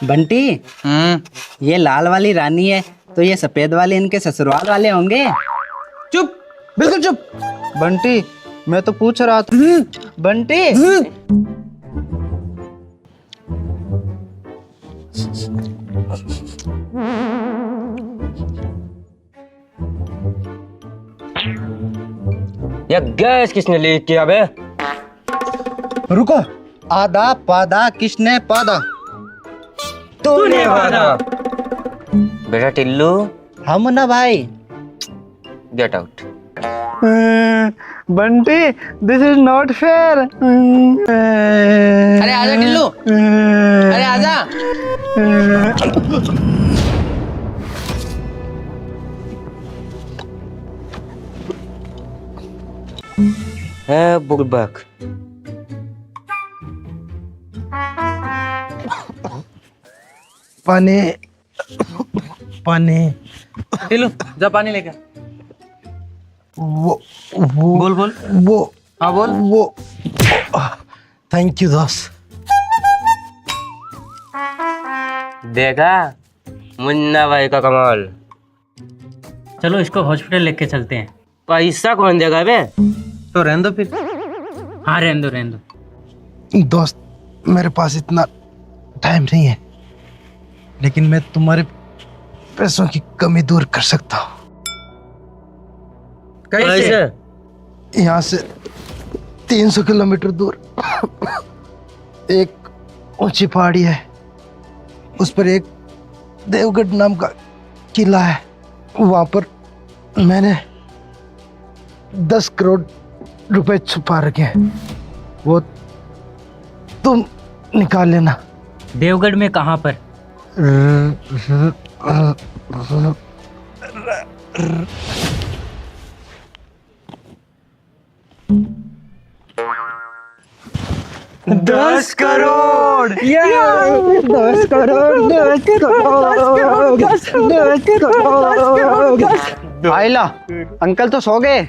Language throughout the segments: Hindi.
बंटी, ये लाल वाली रानी है तो ये सफेद वाले इनके ससुराल वाले होंगे। चुप, बिल्कुल चुप। बंटी, मैं तो पूछ रहा था। बंटी, ये गैस किसने लीक किया बे? रुको। आधा पादा किसने पादा? तूने पादा। बेटा टिल्लू, हम ना भाई। Get out. Bunty, this is not fair. अरे आजा टिल्लू, अरे आजा। है बुड़बक। पानी, पानी। टिल्लू जा पानी लेकर। वो बोल बोल। वो हाँ बोल। वो थैंक यू दोस्त। देखा मुन्ना भाई का कमाल। चलो इसको हॉस्पिटल लेके चलते हैं। पैसा कौन देगा बे? तो रहने दो फिर। हाँ रहने दो रहने दो। दोस्त, मेरे पास इतना टाइम नहीं है, लेकिन मैं तुम्हारे पैसों की कमी दूर कर सकता हूँ। कैसे? यहाँ से 300 किलोमीटर दूर एक ऊंची पहाड़ी है, उस पर एक देवगढ़ नाम का किला है। वहां पर मैंने 10 करोड़ रुपए छुपा रखे हैं, वो तुम निकाल लेना। देवगढ़ में कहाँ पर? दस करोड़। 10 करोड़, 10 करोड़। आइला, अंकल तो सो गए।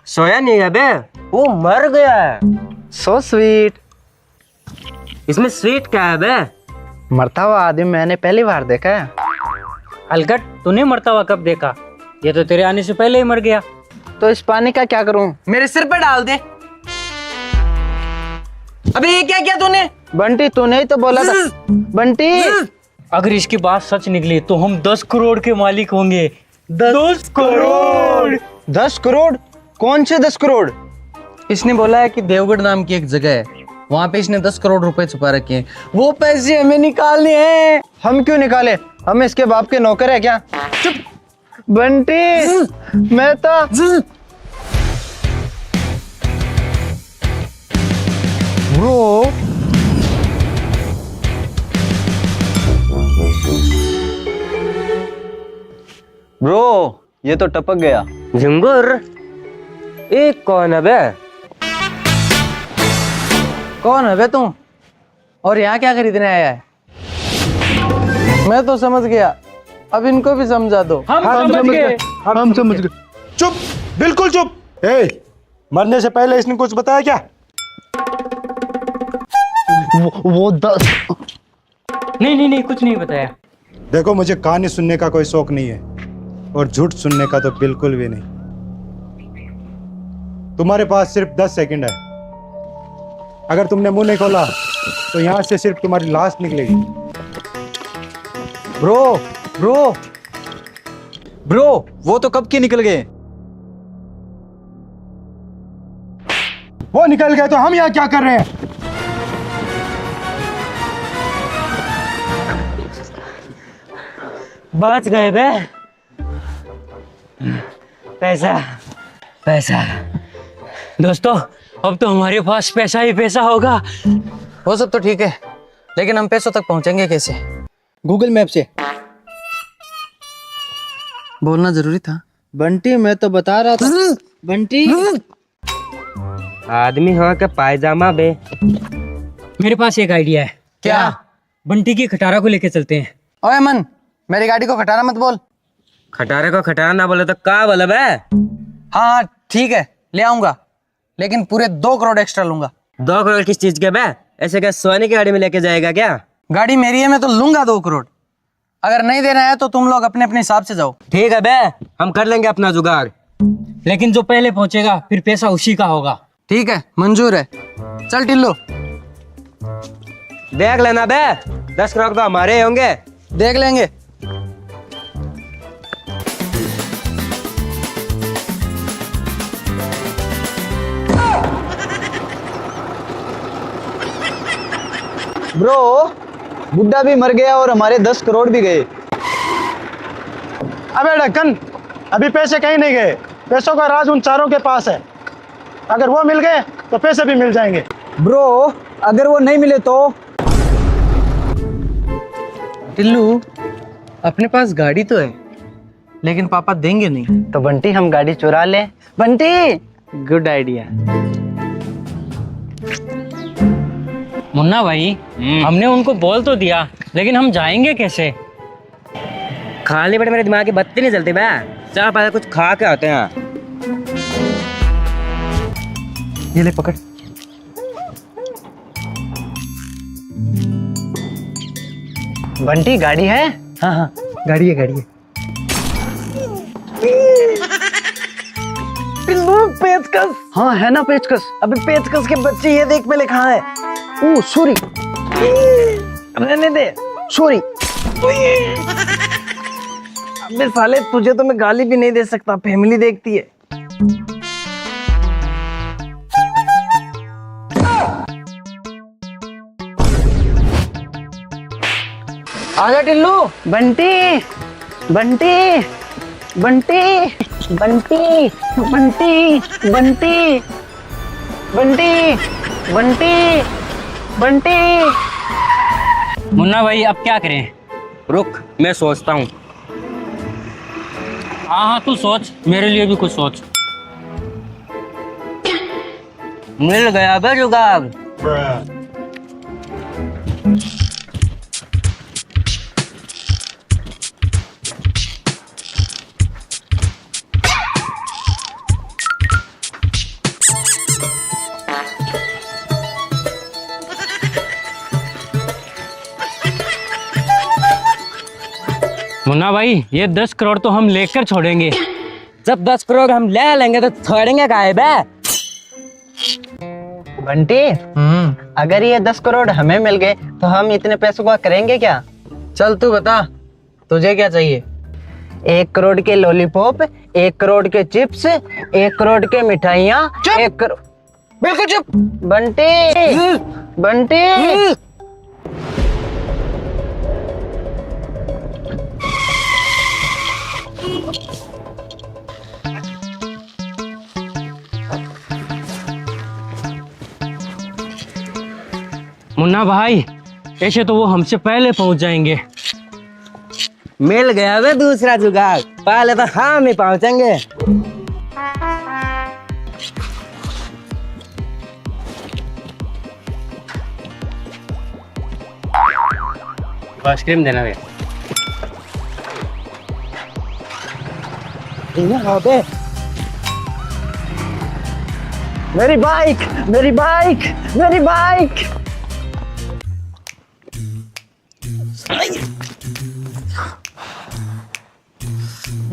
सोया नहीं है बे, वो मर गया है। So sweet. इसमें स्वीट क्या है बे? मरता हुआ आदमी मैंने पहली बार देखा है। अलगट, तूने मरता हुआ कब देखा? ये तो तेरे आने से पहले ही मर गया। तो इस पानी का क्या करूं? मेरे सिर पे डाल दे। अबे ये क्या किया तूने? बंटी, तूने ही तो बोला था। बंटी, अगर इसकी बात सच निकली तो हम 10 करोड़ के मालिक होंगे। 10 करोड़। 10 करोड़? कौन से 10 करोड़? इसने बोला है कि देवगढ़ नाम की एक जगह है, वहां पे इसने 10 करोड़ रुपए छुपा रखे हैं। वो पैसे हमें निकालने हैं। हम क्यों निकाले? हम इसके बाप के नौकर है क्या? चुप। बंटी, मैं तो ब्रो, ब्रो, ये तो टपक गया। झिंगुर, एक कौन है बे? कौन है बे तू? और यहाँ क्या खरीदने आया है? मैं तो समझ गया, अब इनको भी समझा दो। हम समझ गए। हम समझ गए। चुप, बिल्कुल चुप। ए, मरने से पहले इसने कुछ बताया क्या? वो 10। नहीं कुछ नहीं बताया। देखो, मुझे कहानी सुनने का कोई शौक नहीं है और झूठ सुनने का तो बिल्कुल भी नहीं। तुम्हारे पास सिर्फ 10 सेकंड है। अगर तुमने मुंह नहीं खोला तो यहां से सिर्फ तुम्हारी लाश निकलेगी। ब्रो, ब्रो, ब्रो, वो तो कब के निकल गए। वो निकल गए तो हम यहाँ क्या कर रहे हैं? बच गए बे। पैसा, पैसा। दोस्तों, अब तो हमारे पास पैसा ही पैसा होगा। वो सब तो ठीक है, लेकिन हम पैसों तक पहुंचेंगे कैसे? गूगल मैप से। बोलना जरूरी था। बंटी, मैं तो बता रहा था। बंटी, आदमी हाँ के पायजामा बे। मेरे पास एक आइडिया है। क्या? बंटी की खटारा को लेके चलते हैं। ओए मन, मेरी गाड़ी को खटारा मत बोल। खटारे को खटारा ना बोले तो क्या बोले बे? हाँ हाँ ठीक है, ले आऊंगा, लेकिन पूरे 2 करोड़ एक्स्ट्रा लूंगा। 2 करोड़ किस चीज के बे? ऐसे क्या सोने की गाड़ी में लेके जाएगा क्या? गाड़ी मेरी है, मैं तो लूंगा 2 करोड़। अगर नहीं देना है तो तुम लोग अपने अपने हिसाब से जाओ। ठीक है बे, हम कर लेंगे अपना जुगाड़। लेकिन जो पहले पहुंचेगा फिर पैसा उसी का होगा। ठीक है, मंजूर है। चल टिल्लू, देख लेना बे, 10 करोड़ तो हमारे होंगे। देख लेंगे। ब्रो, बुड्ढा भी मर गया और हमारे 10 करोड़ भी गए। अबे ढक्कन, अभी पैसे कहीं नहीं गए। पैसों का राज उन चारों के पास है। अगर वो मिल गए तो पैसे भी मिल जाएंगे। ब्रो, अगर वो नहीं मिले तो? टिल्लू, अपने पास गाड़ी तो है, लेकिन पापा देंगे नहीं। तो बंटी, हम गाड़ी चुरा ले। Bunty, good idea. मुन्ना भाई, हमने उनको बोल तो दिया, लेकिन हम जाएंगे कैसे? खाली पेट मेरे दिमाग की बत्ती नहीं चलती बे। चल पहले कुछ खा के आते हैं। ये ले पकड़। बंटी गाड़ी है? हाँ हाँ, गाड़ी है, गाड़ी है। पेचकस। हाँ है ना पेचकस। अबे पेचकस के बच्चे, ये देख पहले कहाँ है। ओ सॉरी, रहने दे। सॉरी। अबे साले, तुझे तो मैं गाली भी नहीं दे सकता, फैमिली देखती है। आजा टिल्लू। बंटी, बंटी, बंटी, बंटी, बंटी, बंटी, बंटी, बंटी, बंटी। मुन्ना भाई, अब क्या करें? रुक, मैं सोचता हूँ। हाँ हाँ, तू सोच, मेरे लिए भी कुछ सोच। मिल गया बे जुगाड़। मुन्ना भाई, ये 10 करोड़ तो हम लेकर छोड़ेंगे। जब 10 करोड़ हम ले लेंगे तो छोड़ेंगे काहे बे? बंटी, अगर ये 10 करोड़ हमें मिल गए तो हम इतने पैसों का करेंगे क्या? चल तू बता, तुझे क्या चाहिए? 1 करोड़ के लॉलीपॉप, 1 करोड़ के चिप्स, 1 करोड़ के मिठाइयाँ, 1 करोड़। बिल्कुल चुप। बंटी, बंटी। मुन्ना भाई, ऐसे तो वो हमसे पहले पहुंच जाएंगे। मिल गया बे दूसरा जुगाड़। पहले तो हम ही पहुंचेंगे। आइसक्रीम देना भैया। मेरी बाइक, मेरी बाइक, मेरी बाइक।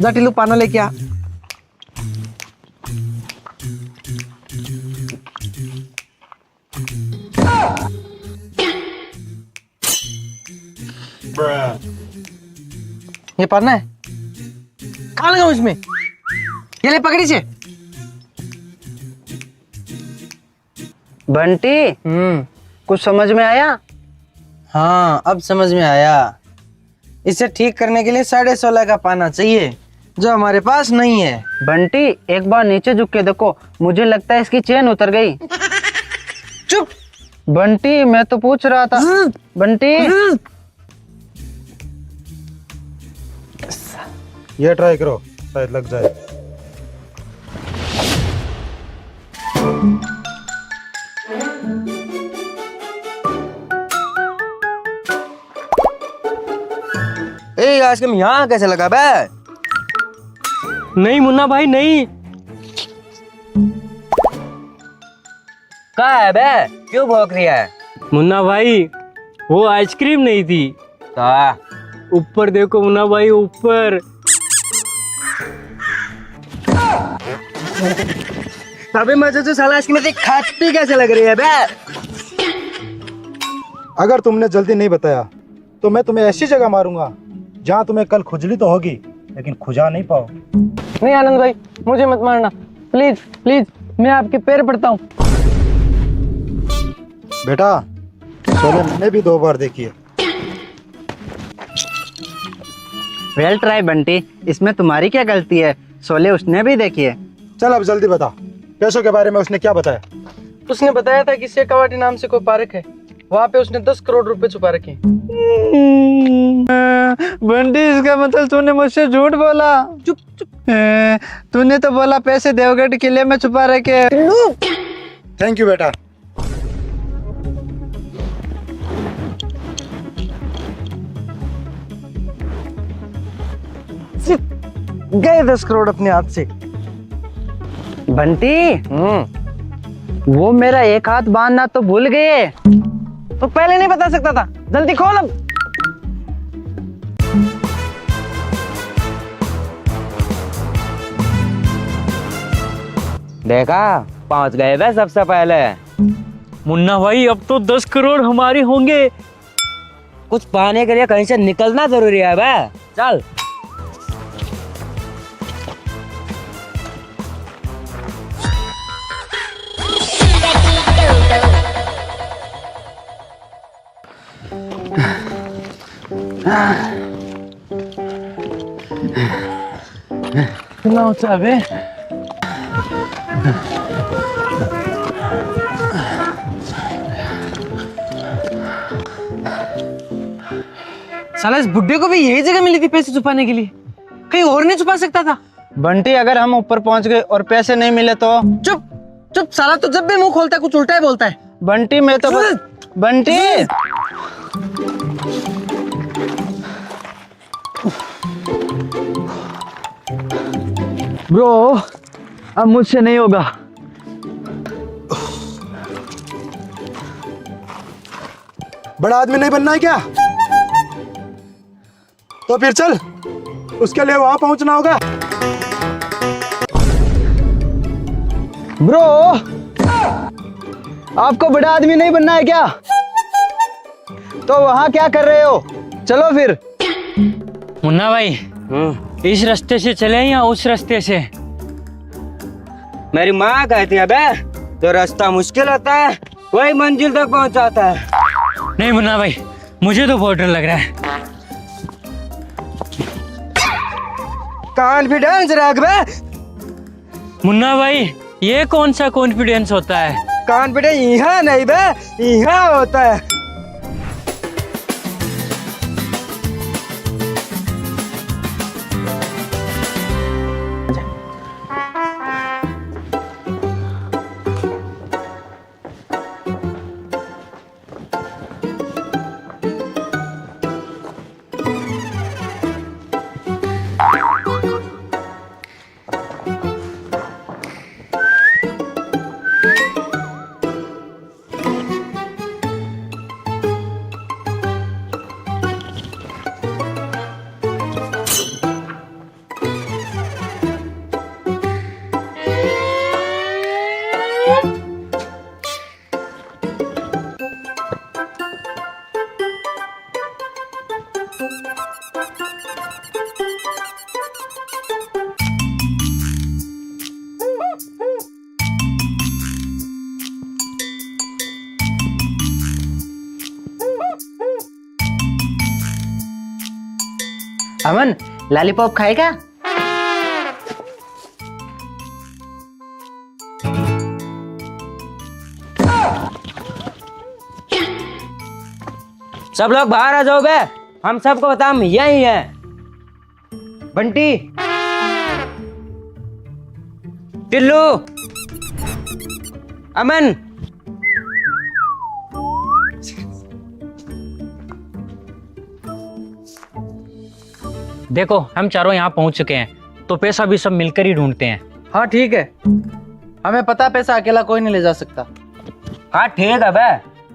जा टिल्लू, पाना लेके आ। ये पाना है, कहाँ लगाऊं इसमें? ये ले पकड़ी से। बंटी, कुछ समझ में आया? हाँ, अब समझ में आया। इसे ठीक करने के लिए 16.5 का पाना चाहिए, जो हमारे पास नहीं है। बंटी, एक बार नीचे झुक के देखो, मुझे लगता है इसकी चेन उतर गई। चुप। बंटी, मैं तो पूछ रहा था। बंटी, ये ट्राई करो, शायद लग जाए। आइसक्रीम यहाँ कैसे लगा बे? नहीं मुन्ना भाई नहीं। कहाँ है बे? क्यों भौंक रही है? मुन्ना भाई वो आइसक्रीम नहीं थी। तो ऊपर देखो मुन्ना भाई, ऊपर। तभी मुझे तो साला आइसक्रीम में खाती कैसे लग रही है बे? अगर तुमने जल्दी नहीं बताया तो मैं तुम्हें ऐसी जगह मारूंगा जहां तुम्हें कल खुजली तो होगी लेकिन खुजा नहीं पाओ। नहीं आनंद भाई, मुझे मत मारना प्लीज प्लीज, मैं आपके पैर पड़ता हूँ। बेटा शोले मैंने भी 2 बार देखी है। वेल ट्राई बंटी, इसमें तुम्हारी क्या गलती है? शोले उसने भी देखी है। चल अब जल्दी बता, पैसों के बारे में उसने क्या बताया? उसने बताया था कि शेखावाटी नाम से कोई पार्क है, वहाँ पे उसने 10 करोड़ रुपए छुपा रखे। बंटी इसका मतलब तूने मुझसे झूठ बोला। चुप चुप। तूने तो बोला पैसे देवगढ़ किले में छुपा रखे। थैंक यू बेटा। गए 10 करोड़ अपने हाथ से। बंटी वो मेरा एक हाथ बांधना तो भूल गए। तो पहले नहीं बता सकता था, जल्दी खोल अब। देखा, पहुंच गए बे सबसे पहले। मुन्ना भाई अब तो 10 करोड़ हमारे होंगे। कुछ पाने के लिए कहीं से निकलना जरूरी है बे। चल। कितना ऊंचा बे? साला इस बुड्ढे को भी यही जगह मिली थी पैसे छुपाने के लिए, कहीं और नहीं छुपा सकता था? बंटी अगर हम ऊपर पहुंच गए और पैसे नहीं मिले तो? चुप चुप, साला तो जब भी मुंह खोलता है कुछ उल्टा ही बोलता है। बंटी मैं तो बंटी ब्रो, अब मुझसे नहीं होगा। बड़ा आदमी नहीं बनना है क्या? तो फिर चल, उसके लिए वहां पहुंचना होगा। ब्रो आपको बड़ा आदमी नहीं बनना है क्या? तो वहां क्या कर रहे हो? चलो फिर। मुन्ना भाई इस रास्ते से चले या उस रास्ते से? मेरी माँ कहती है बे, जो रास्ता मुश्किल होता है वही मंजिल तक पहुंचाता है। नहीं मुन्ना भाई, मुझे तो बहुत डर लग रहा है। कॉन्फिडेंस रख बे। मुन्ना भाई ये कौन सा कॉन्फिडेंस होता है? कॉन्फिडेंस यहाँ नहीं बे, यहाँ होता है। अमन लॉलीपॉप खाएगा? सब लोग बाहर आ जाओ बे, हम सबको बता हम यही हैं। बंटी, टिल्लू, अमन, देखो हम चारों यहाँ पहुंच चुके हैं, तो पैसा भी सब मिलकर ही ढूंढते हैं। हाँ ठीक है, हमें पता पैसा अकेला कोई नहीं ले जा सकता। हाँ ठीक है बे।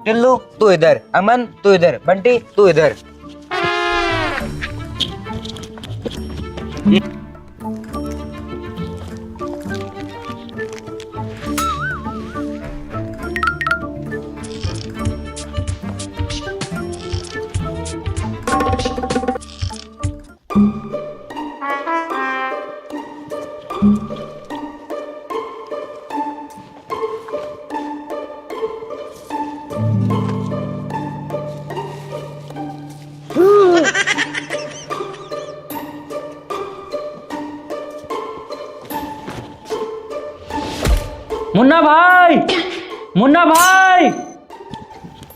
टिल्लू तू इधर, अमन तू इधर, बंटी तू इधर। मुन्ना भाई, मुन्ना भाई,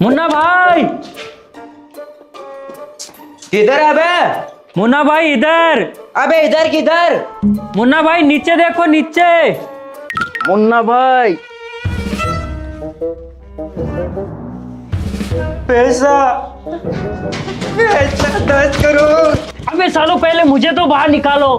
मुन्ना भाई, किधर है बे? मुन्ना भाई इधर। अबे इधर किधर? मुन्ना भाई नीचे देखो, नीचे। मुन्ना भाई, पैसा 10 करोड़। अबे सालों, पहले मुझे तो बाहर निकालो।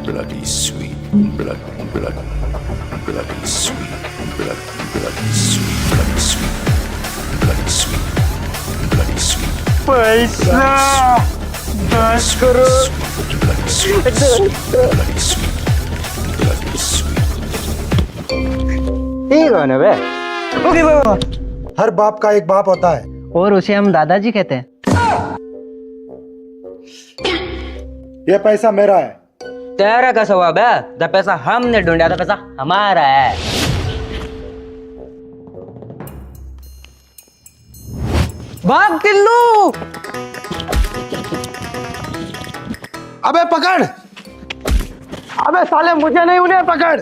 Bloody sweet, bloody sweet, bloody sweet, bloody sweet, bloody sweet, bloody sweet. पैसा 10 crore. Bloody sweet, bloody sweet, bloody sweet. ठीक है ना बे? ओके बाबा। हर बाप का एक बाप होता है। और उसे हम दादाजी कहते हैं। ये पैसा मेरा है। तेरा का सवाब है? जब पैसा हमने ढूंढा था, पैसा हमारा है। भाग टिल्लू। अबे पकड़, अबे साले मुझे नहीं उन्हें पकड़।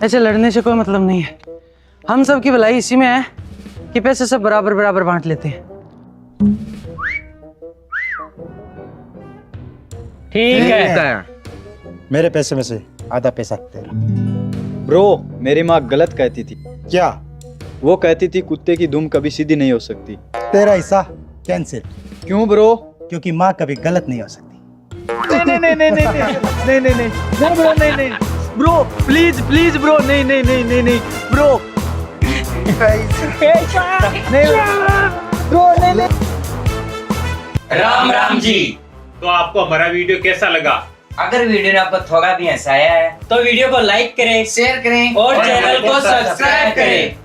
ऐसे लड़ने से कोई मतलब नहीं है। हम सब की भलाई इसी में है कि पैसे सब बराबर बराबर बांट लेते हैं। ठीक है। मेरे पैसे में से आधा पैसा तेरा। ब्रो, मेरी माँ गलत कहती थी। क्या? वो कहती थी कुत्ते की दुम कभी सीधी नहीं हो सकती। तेरा हिस्सा कैंसिल। क्यों ब्रो? क्योंकि माँ कभी गलत नहीं हो सकती। नहीं नहीं नहीं नहीं नहीं नहीं नहीं नहीं ब्रो, नहीं नहीं ब्रो, प्लीज प्लीज ब्रो, नहीं नहीं नहीं नहीं नहीं ब्रो, नहीं ब्रो, नहीं नहीं। राम राम जी। तो आपको हमारा वीडियो कैसा लगा? अगर वीडियो ने आपको थोड़ा भी हंसाया है तो वीडियो को लाइक करें, शेयर करें और चैनल को सब्सक्राइब करें।